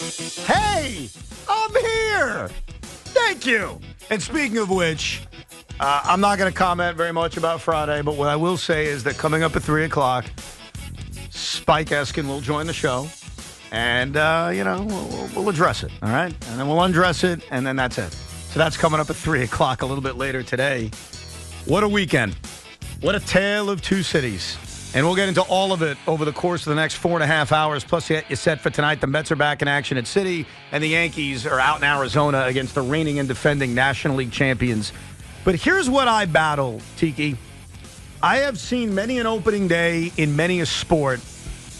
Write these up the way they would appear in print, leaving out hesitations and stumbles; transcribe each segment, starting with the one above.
Hey, I'm here. Thank you. And speaking of which, I'm not going to comment very much about Friday, but what I will say is that coming up at 3 o'clock, Spike Eskin will join the show, and, we'll address it, all right? And then we'll undress it, and then that's it. So that's coming up at 3 o'clock a little bit later today. What a weekend. What a tale of two cities. And we'll get into all of it over the course of the next 4.5 hours. Plus, you set for tonight. The Mets are back in action at Citi, and the Yankees are out in Arizona against the reigning and defending National League champions. But here's what I battle, Tiki. I have seen many an opening day in many a sport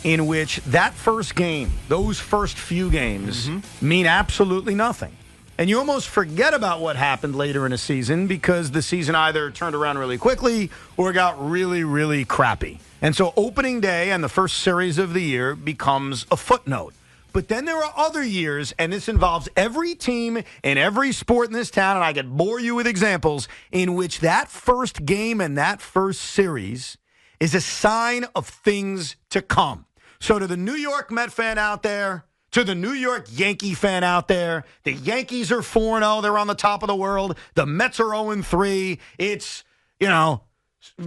in which that first game, those first few games, mean absolutely nothing. And you almost forget about what happened later in a season because the season either turned around really quickly or got really, really crappy. And so opening day and the first series of the year becomes a footnote. But then there are other years, and this involves every team and every sport in this town, and I could bore you with examples, in which that first game and that first series is a sign of things to come. So to the New York Met fan out there, to the New York Yankee fan out there, the Yankees are 4-0. They're on the top of the world. The Mets are 0-3. It's,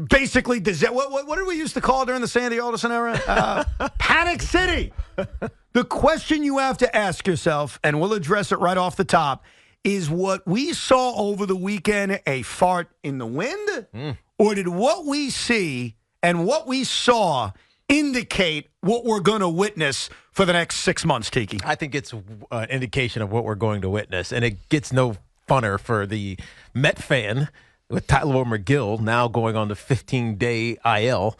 basically, what did we used to call it during the Sandy Alderson era? Panic City. The question you have to ask yourself, and we'll address it right off the top, is what we saw over the weekend a fart in the wind? Or did what we see and what we saw indicate what we're going to witness for the next 6 months, Tiki? I think it's an indication of what we're going to witness, and it gets no funner for the Met fan with Tyler McGill now going on the 15-day IL,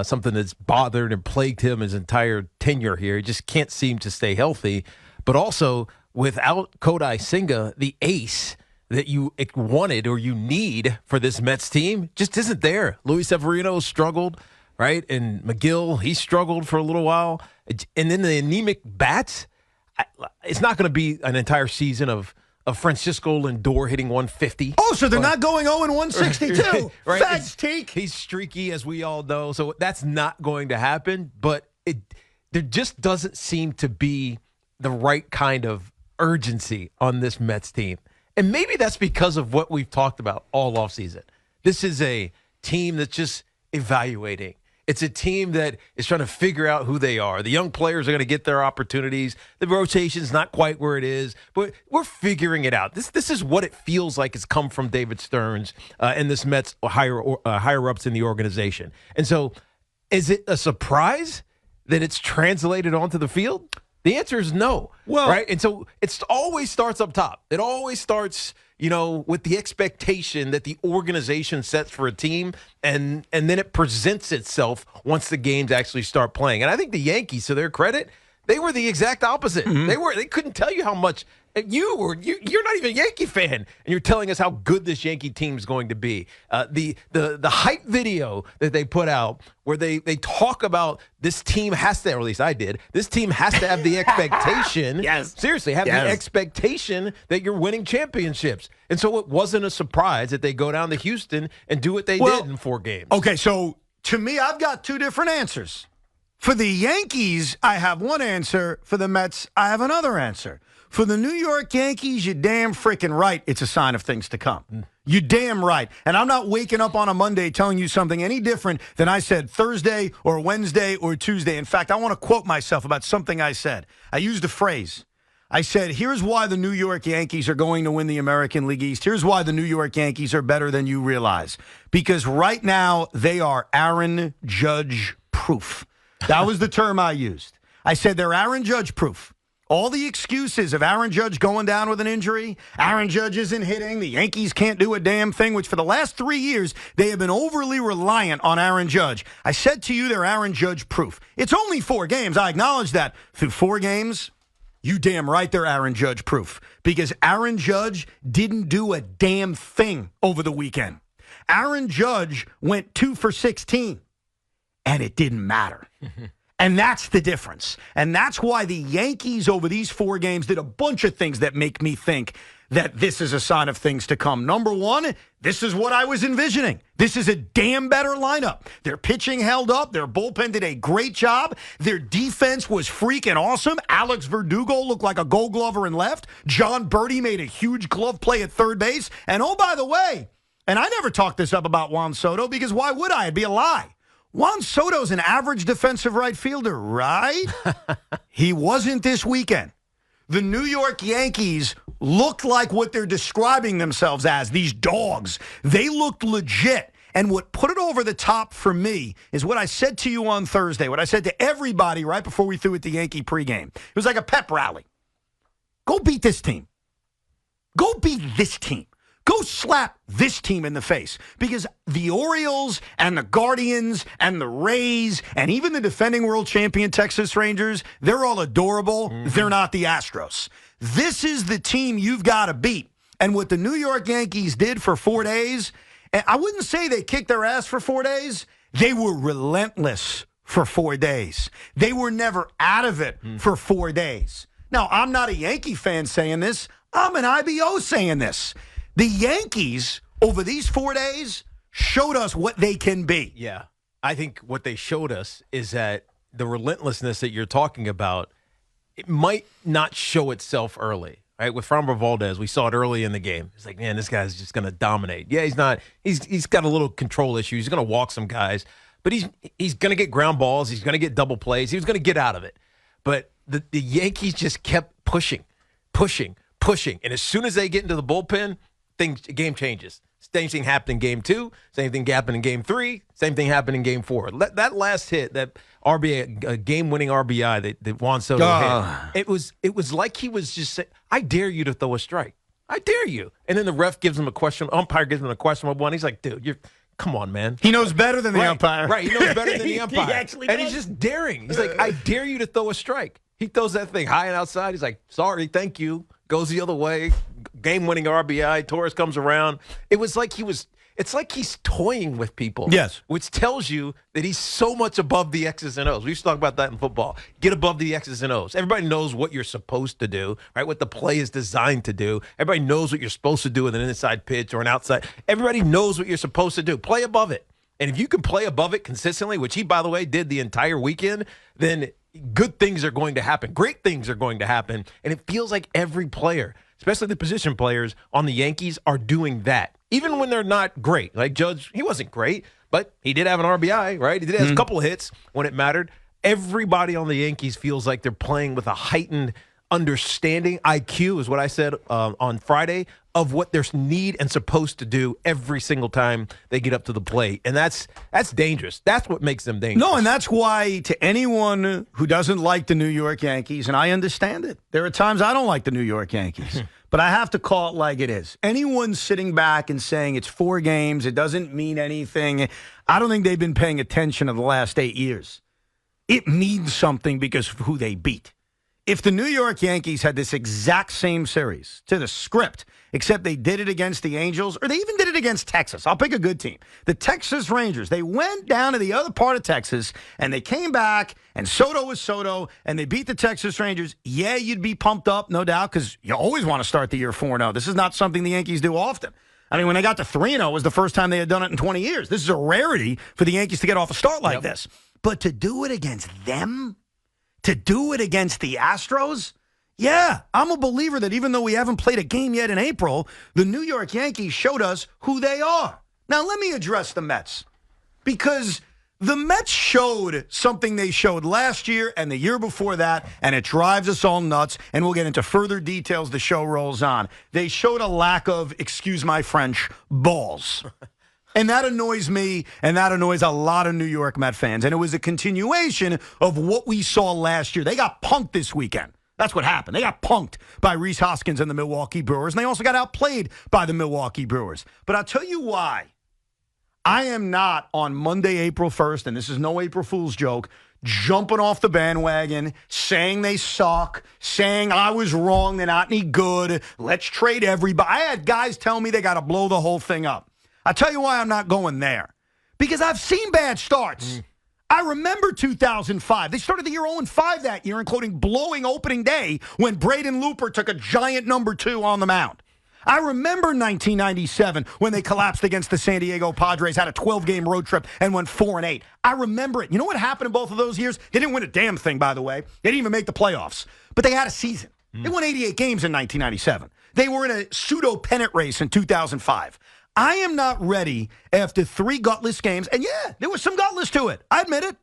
something that's bothered and plagued him his entire tenure here. He just can't seem to stay healthy. But also, without Kodai Senga, the ace that you wanted or you need for this Mets team just isn't there. Luis Severino struggled, right? And McGill, he struggled for a little while. And then the anemic bats, it's not going to be an entire season of Francisco Lindor hitting 150. Oh, so they're not going 0-162. Right? Thanks, Teak. He's streaky, as we all know. So that's not going to happen. But there just doesn't seem to be the right kind of urgency on this Mets team. And maybe that's because of what we've talked about all offseason. This is a team that's just evaluating. It's a team that is trying to figure out who they are. The young players are going to get their opportunities. The rotation's not quite where it is, but we're figuring it out. This is what it feels like it's come from David Stearns and this Mets higher-ups in the organization. And so is it a surprise that it's translated onto the field? The answer is no. Well, right? And so it always starts up top. It always starts, with the expectation that the organization sets for a team, and then it presents itself once the games actually start playing. And I think the Yankees, to their credit, they were the exact opposite. They couldn't tell you how much you're not even a Yankee fan, and you're telling us how good this Yankee team is going to be. The hype video that they put out where they talk about this team has to, or at least I did, this team has to have the expectation. Yes. Seriously, the expectation that you're winning championships. And so it wasn't a surprise that they go down to Houston and do what they did in 4 games. Okay, so to me, I've got 2 different answers. For the Yankees, I have one answer. For the Mets, I have another answer. For the New York Yankees, you're damn freaking right. It's a sign of things to come. You're damn right. And I'm not waking up on a Monday telling you something any different than I said Thursday or Wednesday or Tuesday. In fact, I want to quote myself about something I said. I used a phrase. I said, here's why the New York Yankees are going to win the American League East. Here's why the New York Yankees are better than you realize. Because right now, they are Aaron Judge proof. That was the term I used. I said they're Aaron Judge proof. All the excuses of Aaron Judge going down with an injury, Aaron Judge isn't hitting, the Yankees can't do a damn thing, which for the last 3 years, they have been overly reliant on Aaron Judge. I said to you, they're Aaron Judge proof. It's only 4 games. I acknowledge that. Through 4 games, you damn right they're Aaron Judge proof. Because Aaron Judge didn't do a damn thing over the weekend. Aaron Judge went 2 for 16, and it didn't matter. And that's the difference. And that's why the Yankees over these 4 games did a bunch of things that make me think that this is a sign of things to come. Number one, this is what I was envisioning. This is a damn better lineup. Their pitching held up. Their bullpen did a great job. Their defense was freaking awesome. Alex Verdugo looked like a gold glover in left. John Birdie made a huge glove play at third base. And oh, by the way, and I never talked this up about Juan Soto because why would I? It'd be a lie. Juan Soto's an average defensive right fielder, right? He wasn't this weekend. The New York Yankees looked like what they're describing themselves as, these dogs. They looked legit. And what put it over the top for me is what I said to you on Thursday, what I said to everybody right before we threw at the Yankee pregame. It was like a pep rally. Go beat this team. Go beat this team. Go slap this team in the face because the Orioles and the Guardians and the Rays and even the defending world champion Texas Rangers, they're all adorable. Mm-hmm. They're not the Astros. This is the team you've got to beat. And what the New York Yankees did for 4 days, and I wouldn't say they kicked their ass for 4 days. They were relentless for 4 days. They were never out of it for 4 days. Now, I'm not a Yankee fan saying this. I'm an IBO saying this. The Yankees, over these 4 days, showed us what they can be. Yeah. I think what they showed us is that the relentlessness that you're talking about, it might not show itself early. Right? With Framber Valdez, we saw it early in the game. It's like, man, this guy's just going to dominate. Yeah, he's not. He's got a little control issue. He's going to walk some guys. But he's going to get ground balls. He's going to get double plays. He was going to get out of it. But the Yankees just kept pushing. And as soon as they get into the bullpen, game changes. Same thing happened in game 2. Same thing happened in game 3. Same thing happened in game 4. That last hit, that RBI, game-winning RBI that Juan Soto hit, it was like he was just saying, I dare you to throw a strike. I dare you. And then the ref gives him a question. Umpire gives him a questionable one. He's like, dude, come on, man. He knows better than the umpire. Right, he knows better than the umpire. He actually and does. He's just daring. He's like, I dare you to throw a strike. He throws that thing high and outside. He's like, sorry, thank you. Goes the other way. Game-winning RBI. Torres comes around. It's like he's toying with people. Yes. Which tells you that he's so much above the X's and O's. We used to talk about that in football. Get above the X's and O's. Everybody knows what you're supposed to do, right? What the play is designed to do. Everybody knows what you're supposed to do with an inside pitch or an outside. Everybody knows what you're supposed to do. Play above it. And if you can play above it consistently, which he, by the way, did the entire weekend, then good things are going to happen. Great things are going to happen. And it feels like every player, especially the position players on the Yankees, are doing that. Even when they're not great. Like Judge, he wasn't great, but he did have an RBI, right? He did have a couple of hits when it mattered. Everybody on the Yankees feels like they're playing with a heightened understanding, IQ is what I said on Friday, of what they're need and supposed to do every single time they get up to the plate. And that's dangerous. That's what makes them dangerous. No, and that's why to anyone who doesn't like the New York Yankees, and I understand it, there are times I don't like the New York Yankees, but I have to call it like it is. Anyone sitting back and saying it's 4 games, it doesn't mean anything, I don't think they've been paying attention in the last 8 years. It means something because of who they beat. If the New York Yankees had this exact same series to the script, except they did it against the Angels, or they even did it against Texas. I'll pick a good team. The Texas Rangers. They went down to the other part of Texas, and they came back, and Soto was Soto, and they beat the Texas Rangers. Yeah, you'd be pumped up, no doubt, because you always want to start the year 4-0. This is not something the Yankees do often. I mean, when they got to 3-0, it was the first time they had done it in 20 years. This is a rarity for the Yankees to get off a start like this. But to do it against them, to do it against the Astros, yeah, I'm a believer that even though we haven't played a game yet in April, the New York Yankees showed us who they are. Now, let me address the Mets, because the Mets showed something they showed last year and the year before that, and it drives us all nuts, and we'll get into further details the show rolls on. They showed a lack of, excuse my French, balls. And that annoys me, and that annoys a lot of New York Met fans. And it was a continuation of what we saw last year. They got punked this weekend. That's what happened. They got punked by Rhys Hoskins and the Milwaukee Brewers, and they also got outplayed by the Milwaukee Brewers. But I'll tell you why. I am not on Monday, April 1st, and this is no April Fool's joke, jumping off the bandwagon, saying they suck, saying I was wrong, they're not any good, let's trade everybody. I had guys tell me they got to blow the whole thing up. I'll tell you why I'm not going there. Because I've seen bad starts. I remember 2005. They started the year 0-5 that year, including blowing opening day when Braden Looper took a giant number 2 on the mound. I remember 1997 when they collapsed against the San Diego Padres, had a 12-game road trip, and went 4-8. I remember it. You know what happened in both of those years? They didn't win a damn thing, by the way. They didn't even make the playoffs. But they had a season. They won 88 games in 1997. They were in a pseudo-pennant race in 2005. I am not ready after 3 gutless games. And yeah, there was some gutless to it. I admit it.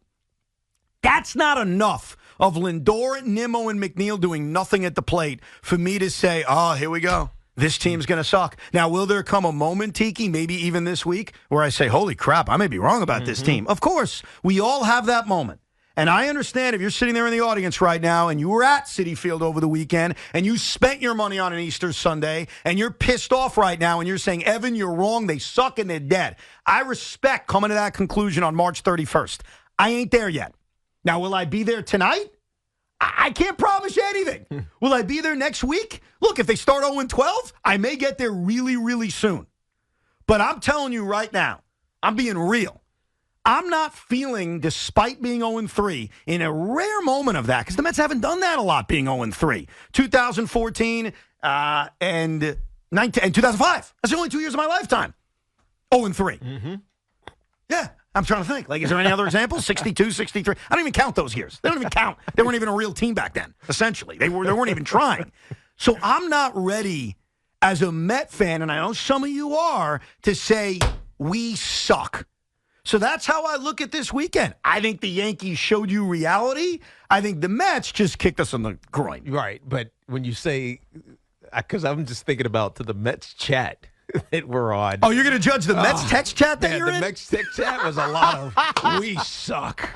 That's not enough of Lindor, Nimmo, and McNeil doing nothing at the plate for me to say, oh, here we go. This team's going to suck. Now, will there come a moment, Tiki, maybe even this week, where I say, holy crap, I may be wrong about this team? Of course, we all have that moment. And I understand if you're sitting there in the audience right now and you were at Citi Field over the weekend and you spent your money on an Easter Sunday and you're pissed off right now and you're saying, Evan, you're wrong. They suck and they're dead. I respect coming to that conclusion on March 31st. I ain't there yet. Now, will I be there tonight? I can't promise you anything. Will I be there next week? Look, if they start 0-12, I may get there really, really soon. But I'm telling you right now, I'm being real. I'm not feeling, despite being 0-3, in a rare moment of that, because the Mets haven't done that a lot being 0-3. 2014 and 2005. That's the only 2 years of my lifetime. 0-3. Mm-hmm. Yeah, I'm trying to think. Like, is there any other examples? 62, 63. I don't even count those years. They don't even count. They weren't even a real team back then, essentially. They weren't even trying. So I'm not ready as a Met fan, and I know some of you are, to say we suck. So that's how I look at this weekend. I think the Yankees showed you reality. I think the Mets just kicked us on the groin. Right, but when you say, because I'm just thinking about to the Mets chat that we're on. Oh, you're going to judge the Mets text chat that you're in? The Mets text chat was a lot of, we suck.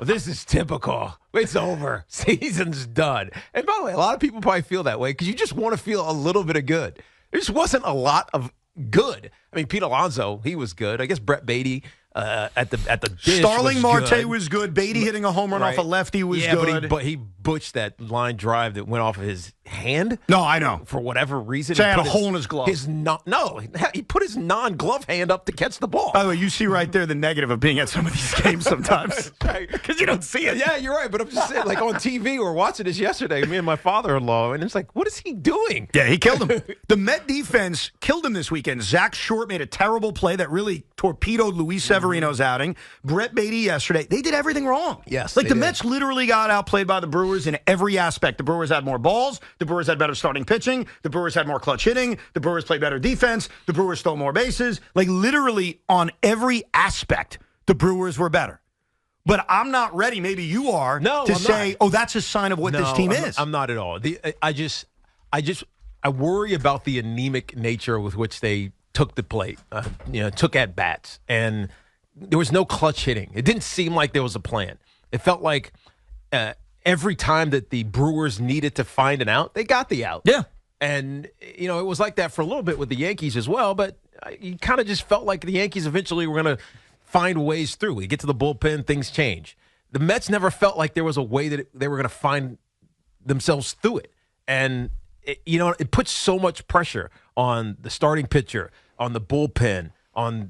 This is typical. It's over. Season's done. And by the way, a lot of people probably feel that way because you just want to feel a little bit of good. There just wasn't a lot of good. I mean, Pete Alonso, he was good. I guess Brett Beatty at the dish Starling Marte good. was good. Beatty hitting a home run off a lefty was good. But he butched that line drive that went off of his hand. No, I know. For whatever reason. So he had a hole in his glove. He put his non-glove hand up to catch the ball. By the way, you see right there the negative of being at some of these games sometimes. Because you don't see it. Yeah, you're right. But I'm just saying, like on TV, we were watching this yesterday, me and my father-in-law, and it's like, what is he doing? Yeah, he killed him. The Met defense killed him this weekend. Zach Short made a terrible play that really torpedoed Luis Severino's outing. Brett Beatty yesterday. They did everything wrong. Yes, like the Mets literally got outplayed by the Brewers in every aspect. The Brewers had more balls. The Brewers had better starting pitching. The Brewers had more clutch hitting. The Brewers played better defense. The Brewers stole more bases. Like literally on every aspect, the Brewers were better. But I'm not ready, maybe you are, to say, oh, that's a sign of what this team is. I'm not at all. I worry about the anemic nature with which they took the plate, took at bats, and there was no clutch hitting. It didn't seem like there was a plan. It felt like every time that the Brewers needed to find an out, they got the out. Yeah. And, it was like that for a little bit with the Yankees as well, but you kind of just felt like the Yankees eventually were going to find ways through. We get to the bullpen, things change. The Mets never felt like there was a way that they were going to find themselves through it. And, it puts so much pressure on the starting pitcher, on the bullpen,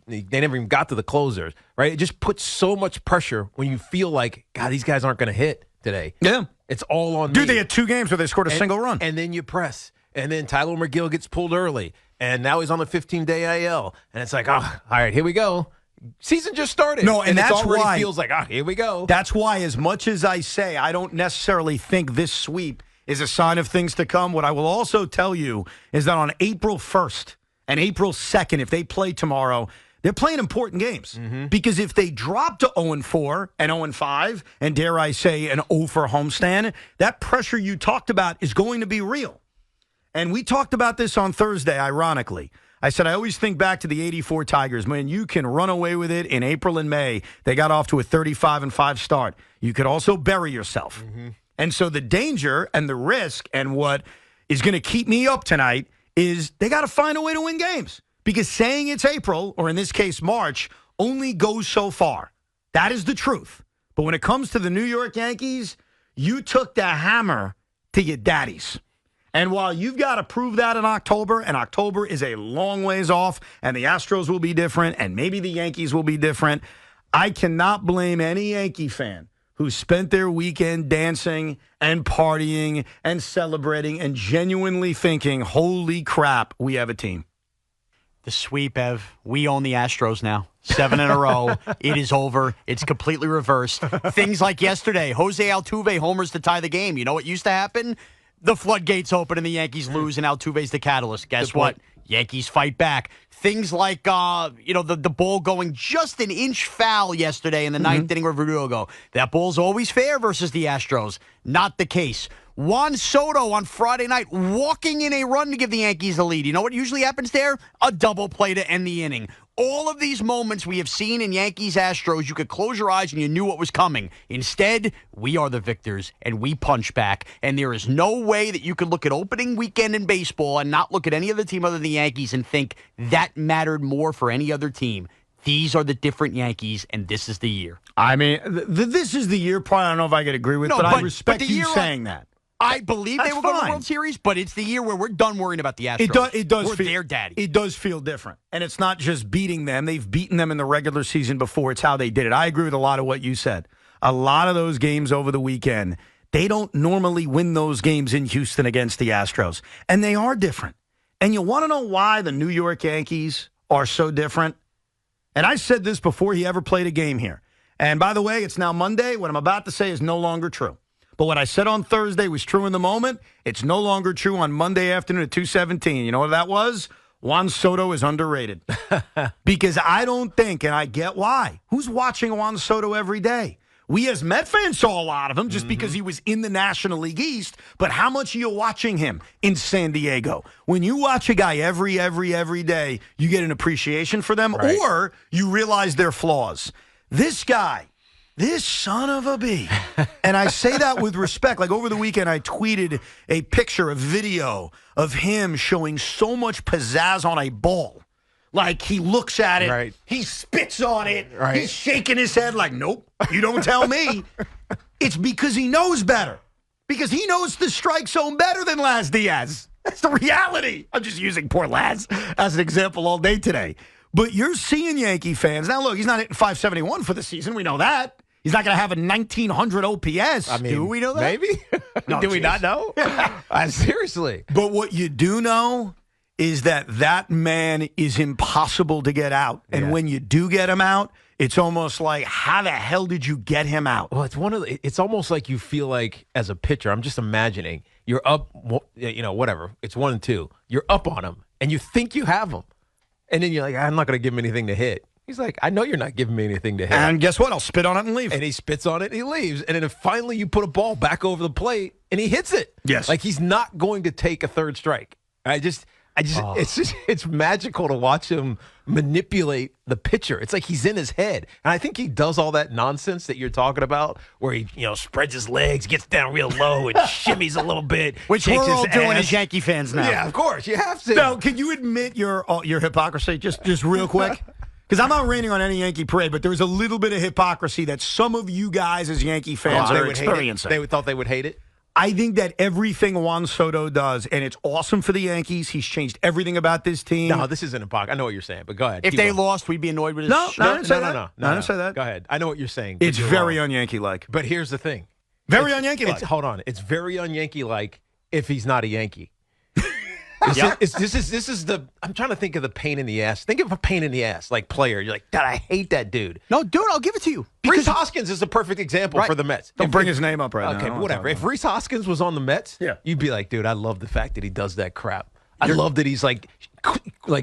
they never even got to the closers, right? It just puts so much pressure when you feel like, God, these guys aren't going to hit today. Yeah. It's all on me. Dude, they had 2 games where they scored a single run. And then you press. And then Tyler McGill gets pulled early. And now he's on the 15-day IL. And it's like, all right, here we go. Season just started. No, and that's it already why feels like, here we go. That's why, as much as I say, I don't necessarily think this sweep is a sign of things to come. What I will also tell you is that on April 1st and April 2nd, if they play tomorrow, they're playing important games. Mm-hmm. Because if they drop to 0-4 and 0-5, and dare I say an 0-for homestand, that pressure you talked about is going to be real. And we talked about this on Thursday, ironically. I said, I always think back to the 84 Tigers. Man, you can run away with it in April and May. They got off to a 35-5 start. You could also bury yourself. Mm-hmm. And so the danger and the risk and what is going to keep me up tonight is they got to find a way to win games. Because saying it's April, or in this case March, only goes so far. That is the truth. But when it comes to the New York Yankees, you took the hammer to your daddies. And while you've got to prove that in October, and October is a long ways off, and the Astros will be different, and maybe the Yankees will be different, I cannot blame any Yankee fan who spent their weekend dancing and partying and celebrating and genuinely thinking, holy crap, we have a team. The sweep, Ev. We own the Astros now. 7 in a row. It is over. It's completely reversed. Things like yesterday, Jose Altuve homers to tie the game. You know what used to happen? The floodgates open and the Yankees lose, and Altuve's the catalyst. Guess what? Yankees fight back. Things like, the ball going just an inch foul yesterday in the ninth inning of Verdugo. That ball's always fair versus the Astros. Not the case. Juan Soto on Friday night walking in a run to give the Yankees the lead. You know what usually happens there? A double play to end the inning. All of these moments we have seen in Yankees-Astros, you could close your eyes and you knew what was coming. Instead, we are the victors, and we punch back. And there is no way that you could look at opening weekend in baseball and not look at any other team other than the Yankees and think that mattered more for any other team. These are the different Yankees, and this is the year. I mean, this is the year, probably I don't know if I could agree with, but I respect you saying that. I believe they will go to the World Series, but it's the year where we're done worrying about the Astros. It does we're feel, their daddy. It does feel different. And it's not just beating them. They've beaten them in the regular season before. It's how they did it. I agree with a lot of what you said. A lot of those games over the weekend, they don't normally win those games in Houston against the Astros. And they are different. And you want to know why the New York Yankees are so different? And I said this before he ever played a game here. And by the way, it's now Monday. What I'm about to say is no longer true. But what I said on Thursday was true in the moment. It's no longer true on Monday afternoon at 2:17. You know what that was? Juan Soto is underrated. Because I don't think, and I get why. Who's watching Juan Soto every day? We as Met fans saw a lot of him just because he was in the National League East. But how much are you watching him in San Diego? When you watch a guy every day, you get an appreciation for them, or you realize their flaws. This guy, this son of a bee. And I say that with respect. Like over the weekend, I tweeted a picture, a video of him showing so much pizzazz on a ball. Like he looks at it, he spits on it, he's shaking his head like, nope, you don't tell me. It's because he knows better. Because he knows the strike zone better than Laz Diaz. That's the reality. I'm just using poor Laz as an example all day today. But you're seeing Yankee fans. Now, look, he's not hitting 571 for the season. We know that. He's not going to have a 1,900 OPS. I mean, do we know that? Maybe. No, do we not know? Seriously. But what you do know is that man is impossible to get out. And when you do get him out, it's almost like, how the hell did you get him out? Well, it's almost like you feel like, as a pitcher, I'm just imagining, you're up, whatever. It's 1-2. You're up on him, and you think you have him. And then you're like, I'm not going to give him anything to hit. He's like, I know you're not giving me anything to hit. And guess what? I'll spit on it and leave. And he spits on it and he leaves. And then finally you put a ball back over the plate and he hits it. Yes. Like he's not going to take a third strike. It's magical to watch him manipulate the pitcher. It's like he's in his head. And I think he does all that nonsense that you're talking about where he, spreads his legs, gets down real low and shimmies a little bit. Which we're all doing as Yankee fans now. Yeah, of course. You have to. Now, can you admit your hypocrisy just real quick? Because I'm not raining on any Yankee parade, but there's a little bit of hypocrisy that some of you guys as Yankee fans are experiencing. They thought they would hate it? I think that everything Juan Soto does, and it's awesome for the Yankees. He's changed everything about this team. No, this isn't hypocrisy. I know what you're saying, but go ahead. If they lost, we'd be annoyed with it. No, I didn't say that. No, I didn't say that. Go ahead. I know what you're saying. It's very un-Yankee-like. But here's the thing. Very un-Yankee-like. Hold on. It's very un-Yankee-like if he's not a Yankee. I'm trying to think of the pain in the ass. Think of a pain in the ass, like player. You're like, God, I hate that dude. No, dude, I'll give it to you. Reese Hoskins is a perfect example for the Mets. Don't bring his name up right now. Okay, whatever. If Reese Hoskins was on the Mets, you'd be like, dude, I love the fact that he does that crap. I love that he's like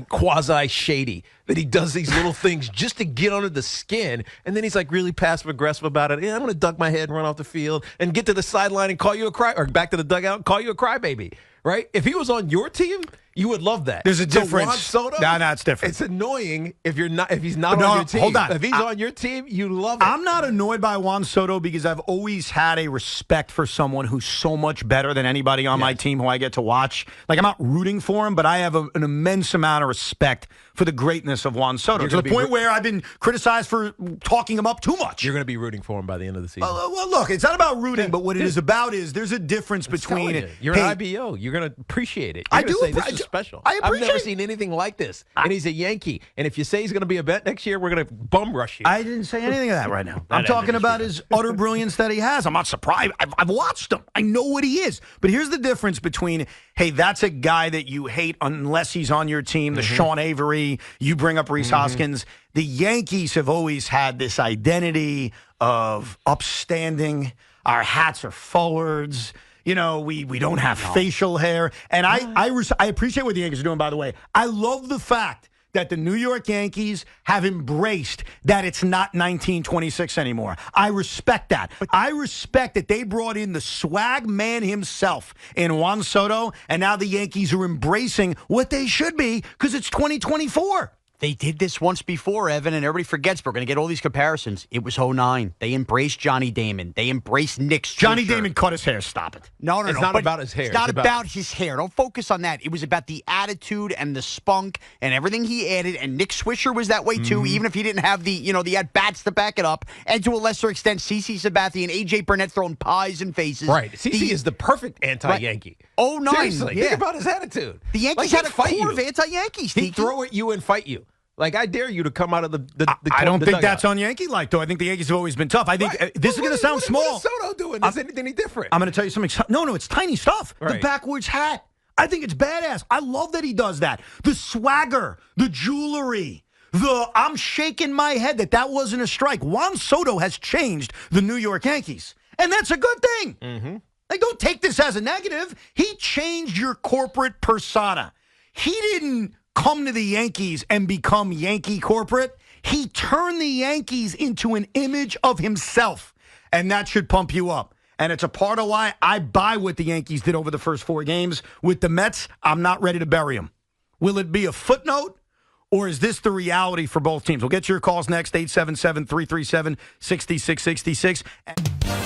quasi-shady, that he does these little things just to get under the skin, and then he's like really passive-aggressive about it. Yeah, I'm going to duck my head and run off the field and get to the sideline and call you a or back to the dugout and call you a crybaby, right? If he was on your team, you would love that. There's a difference. Juan Soto, no, it's different. It's annoying if he's not on your team. Hold on. If he's on your team, you love it. I'm not annoyed by Juan Soto because I've always had a respect for someone who's so much better than anybody on my team who I get to watch. Like, I'm not rooting for him, but I have an immense amount of respect for the greatness of Juan Soto. To the point where I've been criticized for talking him up too much. You're going to be rooting for him by the end of the season. Well, look, it's not about rooting, but what it is about is there's a difference between... You're an IBO. You're going to appreciate it. I do. special. I I've never appreciate- seen anything like this. And he's a Yankee. And if you say he's going to be a bet next year, we're going to bum rush you. I didn't say anything of that right now. I'm ended talking this about weekend. his utter brilliance that he has. I'm not surprised. I've watched him. I know what he is. But here's the difference between, hey, that's a guy that you hate unless he's on your team, the Sean Avery, you bring up Rhys Hoskins. The Yankees have always had this identity of upstanding. Our hats are forwards. You know, we don't have facial hair. And I appreciate what the Yankees are doing, by the way. I love the fact that the New York Yankees have embraced that it's not 1926 anymore. I respect that. I respect that they brought in the swag man himself in Juan Soto, and now the Yankees are embracing what they should be because it's 2024. They did this once before, Evan, and everybody forgets, but we're going to get all these comparisons. It was 09. They embraced Johnny Damon. They embraced Nick Swisher. Johnny Damon cut his hair. Stop it. No. It's not about his hair. It's not It's about his hair. Don't focus on that. It was about the attitude and the spunk and everything he added. And Nick Swisher was that way too, even if he didn't have the at-bats to back it up. And to a lesser extent, CeCe Sabathia and A.J. Burnett throwing pies in faces. Right. CeCe is the perfect anti-Yankee. Right. 09. Seriously. Yeah. Think about his attitude. The Yankees Like, had a fight core you. of anti-Yankees. He'd throw at you and fight you. Like, I dare you to come out of the I don't the think dugout. that's on Yankee-like, though. I think the Yankees have always been tough. I think this is going to sound small. What is Soto doing? Is anything different? I'm going to tell you something. No, it's tiny stuff. The Right. backwards hat. I think it's badass. I love that he does that. The swagger, the jewelry, I'm shaking my head that wasn't a strike. Juan Soto has changed the New York Yankees, and that's a good thing. Mm-hmm. Like, don't take this as a negative. He changed your corporate persona. He didn't come to the Yankees and become Yankee corporate. He turned the Yankees into an image of himself, and that should pump you up. And it's a part of why I buy what the Yankees did over the first 4 games. With the Mets, I'm not ready to bury them. Will it be a footnote, or is this the reality for both teams? We'll get your calls next, 877-337-6666.